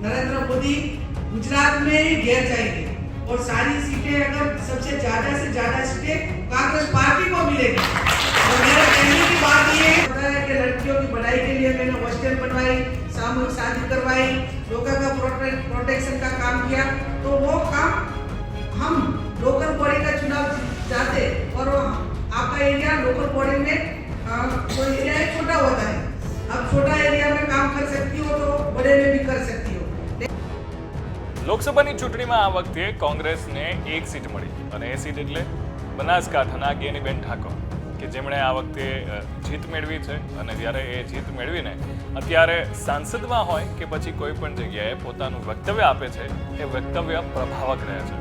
नरेंद्र मोदी गुजरात में ही घेर जाएंगे और सारी सीटें अगर सबसे ज्यादा से ज्यादा सीटें कांग्रेस पार्टी को मिलेगी। और मेरा कहने की बात ये है कि लड़कियों की पढ़ाई के लिए मैंने हॉस्टल बनवाई, सामूहिक शादी करवाई, लोगों का प्रोटेक्शन का काम किया। तो वो काम हम लोकल बॉडी का चुनाव जाते और आपका एरिया लोकल बॉडी में कोई एरिया छोटा होता है। अब छोटा एरिया में काम कर सकती हो तो बड़े में भी कर सकती हो। લોકસભાની ચૂંટણીમાં આ વખતે કોંગ્રેસને એક સીટ મળી અને એ સીટ એટલે બનાસકાંઠાના ગેનીબેન ઠાકોર કે જેમણે આ વખતે જીત મેળવી છે અને જ્યારે એ જીત મેળવીને અત્યારે સાંસદમાં હોય કે પછી કોઈ પણ જગ્યાએ પોતાનું વક્તવ્ય આપે છે એ વક્તવ્ય પ્રભાવક રહે છે।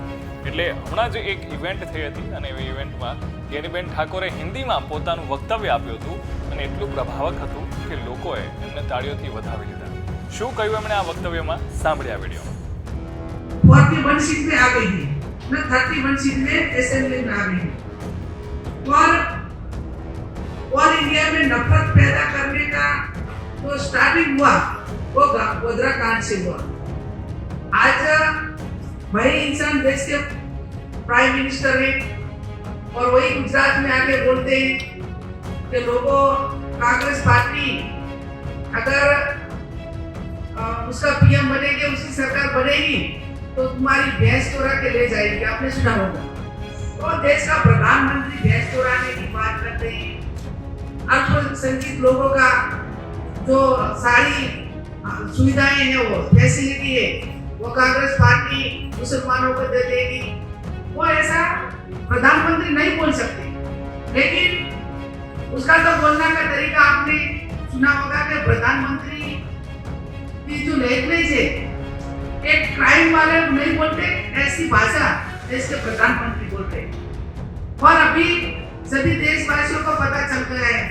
એટલે હમણાં જ એક ઇવેન્ટ થઈ હતી અને એ ઇવેન્ટમાં ગેનીબેન ઠાકોરે હિન્દીમાં પોતાનું વક્તવ્ય આપ્યું હતું અને એટલું પ્રભાવક હતું કે લોકોએ એમને તાળીઓથી વધાવી લીધા। શું કહ્યું એમણે આ વક્તવ્યમાં સાંભળ્યા વિડીયોમાં। 41 सीट में आ गई है ना, 31 सीट में असेंबली में आ गई है। और इंडिया में नफरत पैदा करने का जो स्टार्टिंग हुआ वो गोधरा कांड से हुआ। आज वही इंसान देश के प्राइम मिनिस्टर है और वही गुजरात में आके बोलते हैं कि लोगों कांग्रेस पार्टी अगर उसका पीएम बनेगी, उसकी सरकार बनेगी तो तुम्हारी भैंस चोरा के ले जाएगी। आपने सुना होगा। तो देश का प्रधानमंत्री भैंस चोराने की बात करते हैं। अल्पसंख्यक लोगों का जो सारी सुविधाएं हैं, वो फैसिलिटी है, वो कांग्रेस पार्टी मुसलमानों को दे देगी। वो ऐसा प्रधानमंत्री नहीं बोल सकते। लेकिन उसका तो बोलने का तरीका आपने सुना होगा कि प्रधानमंत्री की जो लैंग्वेज है, एक क्राइम वाले नहीं बोलते, ऐसी भाषा देश के प्रधानमंत्री बोलते। और अभी सभी देशवासियों को पता चल गया है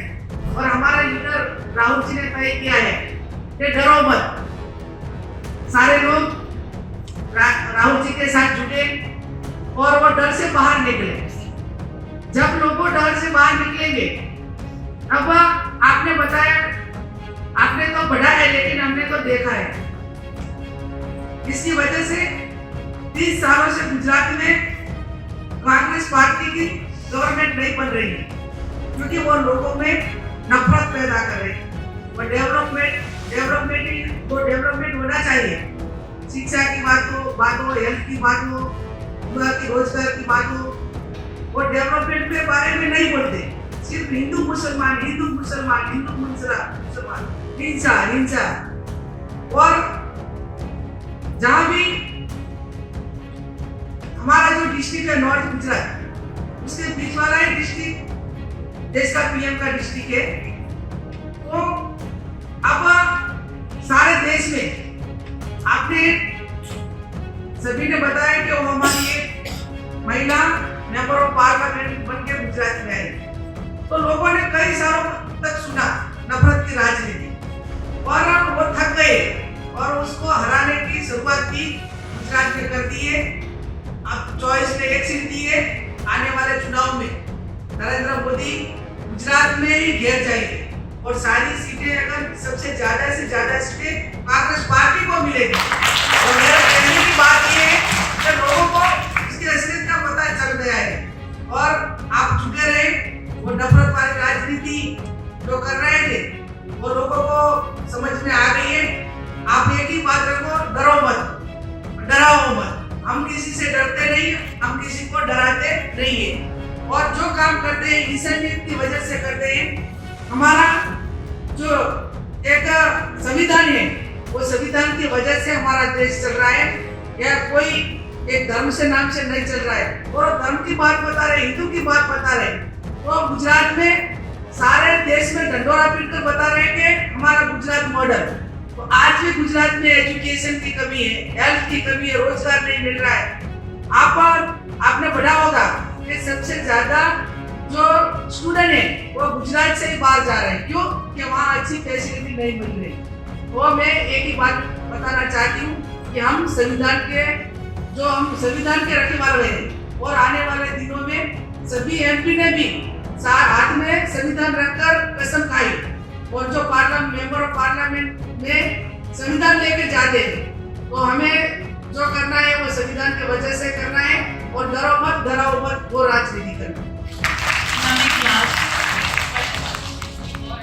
और हमारे लीडर राहुल जी ने तय किया है कि डरो मत। सारे लोग राहुल जी के साथ जुटे और वो डर से बाहर निकले। जब लोग डर से बाहर निकलेंगे, अब आपने बताया, आपने तो पढ़ा है लेकिन हमने तो देखा है। इसकी वजह से 30 सालों से गुजरात में कांग्रेस पार्टी की गवर्नमेंट नहीं बन रही है क्योंकि वो लोगों में नफरत पैदा कर रही है। और डेवलपमेंट होना चाहिए। शिक्षा की बात हो, हेल्थ की बात हो, रोजगार की बात हो, वो डेवलपमेंट के बारे में नहीं बोलते। सिर्फ हिंदू मुसलमान, हिंसा। और जहां भी हमारा जो डिस्ट्रिक्ट है नॉर्थ गुजरात, उसके बीच वाला ही डिस्ट्रिक्ट देश का पीएम का डिस्ट्रिक्ट है। तो अब सारे देश में आपने सभी ने बताया कि वो हमारी एक महिला मेंबर ऑफ पार्लियामेंट बन के गुजरात में आई। तो लोगों ने कई सालों तक सुना नफरत की राजनीति और वो थक गए और उसको हराने की शुरुआत भी गुजरात में कर दी है। अब चॉइस ने एक सीट दी है। आने वाले चुनाव में नरेंद्र मोदी गुजरात में ही घेर जाएंगे और सारी सीटें अगर सबसे ज्यादा से ज्यादा सीटें कांग्रेस पार्टी को मिलेगी। और मेरा कहने की बात ये है कि लोगों को इसकी असलियत का पता चल गया है और आप जुटे रहे। वो नफरत वाली राजनीति जो कर रहे थे वो लोगों को समझ में आ गई है। आप एक ही बात रखो, डरो मत, डराओ मत। हम किसी से डरते नहीं, हम किसी को डराते नहीं है। और जो काम करते हैं इंसानियत की वजह से करते हैं। हमारा जो एक संविधान है, वो संविधान की वजह से हमारा देश चल रहा है। या कोई एक धर्म से नाम से नहीं चल रहा है। और धर्म की बात बता रहे, हिंदू की बात बता रहे। तो गुजरात में सारे देश में ढंडोरा पीटकर बता रहे हैं कि हमारा गुजरात मॉडल। तो आज भी गुजरात में एजुकेशन की कमी है, हेल्थ की कमी है, रोजगार नहीं मिल रहा है। आपने पढ़ा होगा कि सबसे ज्यादा जो स्टूडेंट है वो गुजरात से ही बाहर जा रहे हैं। क्यों? कि वहाँ अच्छी फैसिलिटी नहीं मिल रही। तो मैं एक ही बात बताना चाहती हूँ कि हम संविधान के रखने वाले हैं और आने वाले दिनों में सभी एमपी ने भी हाथ में संविधान रखकर कसम खाई। और जो मेंबर ऑफ पार्लियामेंट में संविधान लेके जाते हैं तो हमें जो करना है वो संविधान की वजह से करना है और डरो मत डराओ मत वो राजनीति करना है। मैं क्लास और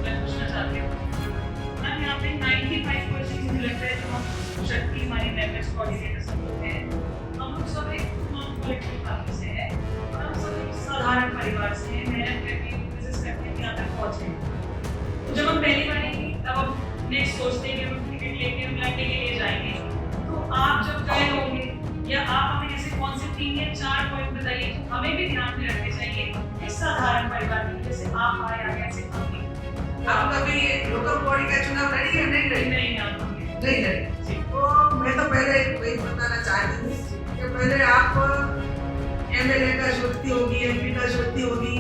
मैं पूछना चाहती हूँ मैम यहाँ पे 95% मुझे लगता है जो हम शक्ति हमारी मेंबर्स कोऑर्डिनेटर्स सब लोग हैं हम लोग सब एक नॉन पॉलिटिकल पार्टी से हैं और हम सब एक साधारण परिवार से हैं मेहनत करके बिजनेस करके यहाँ तक पहुँचे हैं। तो जब हम पहली बार आएंगे तब हम नेक्स्ट सोचते हैं कि हम टिकट लेके हम लड़ने के लिए जाएंगे तो आप जब गए होंगे या आप हमें ऐसे कौन से 3 या 4 पॉइंट बताइए तो हमें भी ध्यान में रखने चाहिए इस साधारण परिवार में जैसे आप आए आगे ऐसे हम भी आप कभी लोकल बॉडी का चुनाव लड़ी या नहीं लड़ी? नहीं आप होंगे नहीं लड़ी। तो मैं तो पहले वही बताना चाहती हूँ कि पहले आप एमएलए का सोचती होगी, एमपी का सोचती होगी,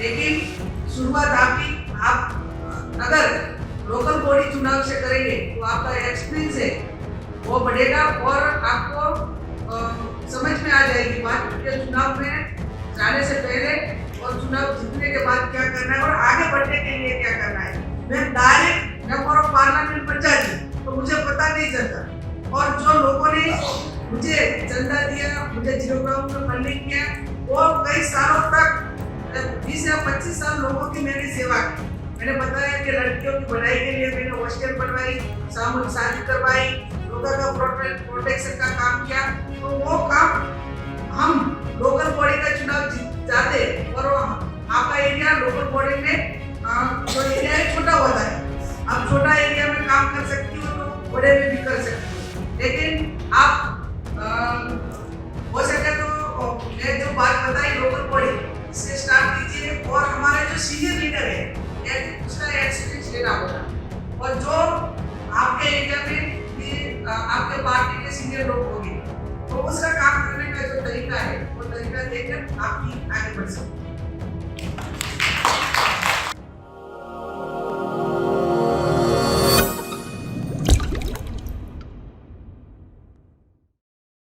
लेकिन शुरुआत आपकी आप अगर लोकल बॉडी चुनाव से करेंगे तो आपका एक्सपीरियंस है वो बढ़ेगा और आपको समझ में आ जाएगी बात कि चुनाव में जाने से पहले और चुनाव जीतने के बाद क्या करना है और आगे बढ़ने के लिए क्या करना है। मैं डायरेक्ट मेंबर ऑफ पार्लियामेंट बन जाती तो मुझे पता नहीं चलता और जो लोगों ने मुझे चंदा दिया, मुझे 0 ग्राउंड में फंडिंग किया वो कई सालों तक 20 या 25 साल लोगों की मैंने सेवा की। मैंने बताया कि लड़कियों की पढ़ाई के लिए मैंने हॉस्टल बनवाई, सामूहिक शादी करवाई, लोगों का प्रोटेक्शन का काम किया। तो वो काम हम लोकल बॉडी का चुनाव जाते और आपका एरिया लोकल बॉडी में जो एरिया है छोटा होता है। आप छोटा एरिया में काम कर सकती हो तो बड़े में